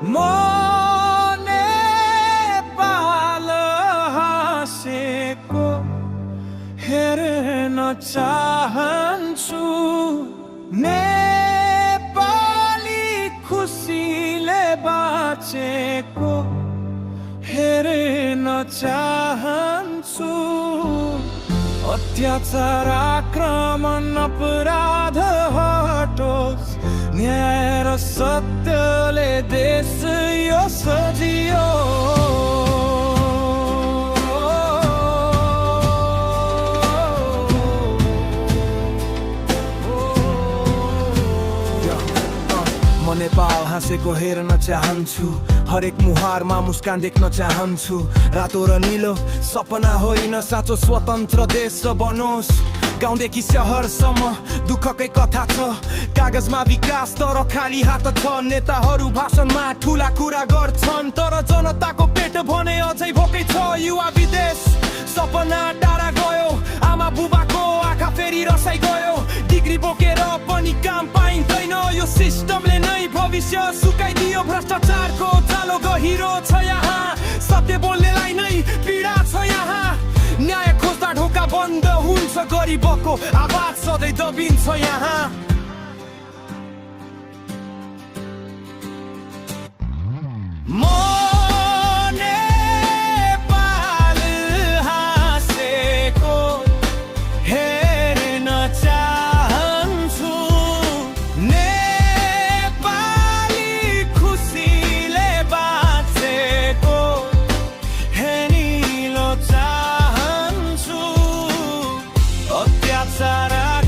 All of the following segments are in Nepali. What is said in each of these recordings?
मने पाल हाँसेको हेर्न चाहन्छु नेपाली खुसीले बाँचेको हेर्न चाहन्छु अत्याचार आक्रमण अपराध हटोस् न्याय र सत्यले देश यो सजियो म नेपाल हाँसेको हेर्न चाहन्छु हरेक मुहारमा मुस्कान देख्न चाहन्छु रातो र नीलो सपना होइन साँचो स्वतन्त्र देश बनोस् गाउँदेखि शहरसम्म दुःखकै कथा छ कागजमा विकास तर खाली हात छ नेताहरू भाषणमा ठुला कुरा गर्छन् तर जनताको पेट भने अझै भोकै छ युवा विदेश सपना टाढा गयो आमा बुबाको आँखा फेरि रसाइ गयो डिग्री बोकेर पनि काम पाइँदैन यो सिस्टमले नै भविष्य सुकाइदियो भ्रष्टाचारको जालो गहिरो छ यहाँ सत्य बोल्नेलाई नै पीडा छ यहाँ न्याय खोज्दा ढोका बन्द हुन्छ गरिबको आवाज सधैँ दबिन्छ यहाँ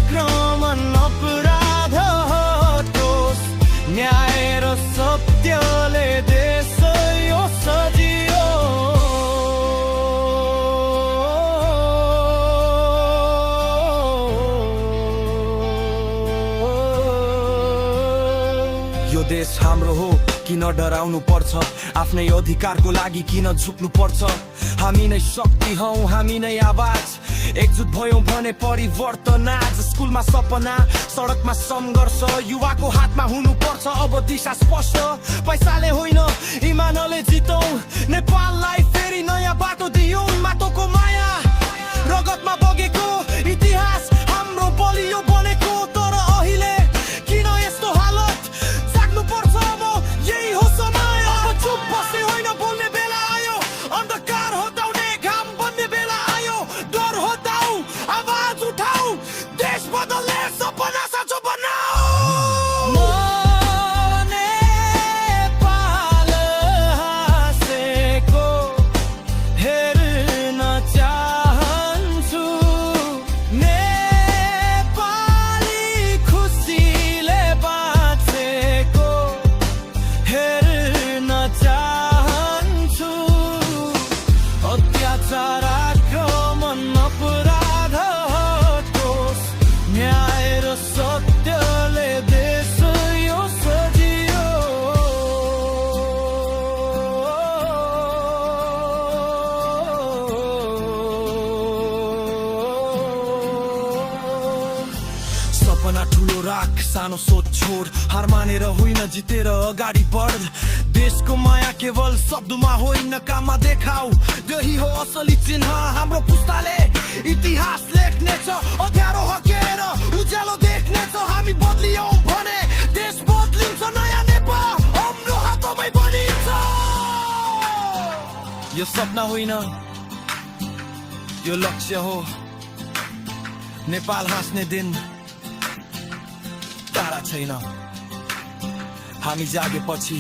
आक्रमण अपराध हटोस् न्याय र सत्यले देश यो सजियो यो देश हाम्रो हो किन डराउनु पर्छ आफ्नै अधिकारको लागि किन झुक्नु पर्छ हामी नै शक्ति हौ हामी नै आवाज एकजुट भयौं भने परिवर्तन आज स्कुलमा सपना सडकमा सङ्घर्ष युवाको हातमा हुनु पर्छ अब दिशा स्पष्ट पैसाले होइन इमानले जितौं नेपाललाई फेरि नयाँ बाटो दियौं माटोको माया रगतमा बगेको इतिहास हाम्रो बलियो बनेको तर अहिले किन यस्तो हालत जाग्नु पर्छ अब यही हो समय अब चुप बस्ने होइन बोल्ने बेला आयो अन्धकार हटाउने घाम बन्ने बेला आयो डर हटाऊ आवाज उठाऊ देश बदल्ने सपना साँचो बनाऊ नेपाल हाँसेको हेर्न चाहन्छु नेपाली खुसीले बाँचेको हेर्न चाहन्छु अत्याचार आक्रमण अपराध हटोस् न्याय र सत्यले देश यो सजियो सपना ठुलो राख सानो सोच छोड हार मानेर होइन जितेर अगाडि बढ देशको माया केवल शब्दमा होइन काममा देखाऊ यही हो असली चिन्ह हाम्रो पुस्ताले इतिहास लेख्नेछ अँध्यारो हकेर उज्यालो देख्नेछ हामी बदलियौं भने देश बदलिन्छ नयाँ नेपाल हाम्रो हातमै बनिन्छ यो सपना होइन यो लक्ष्य हो नेपाल हाँस्ने दिन टाढा छैन हामी जागेपछि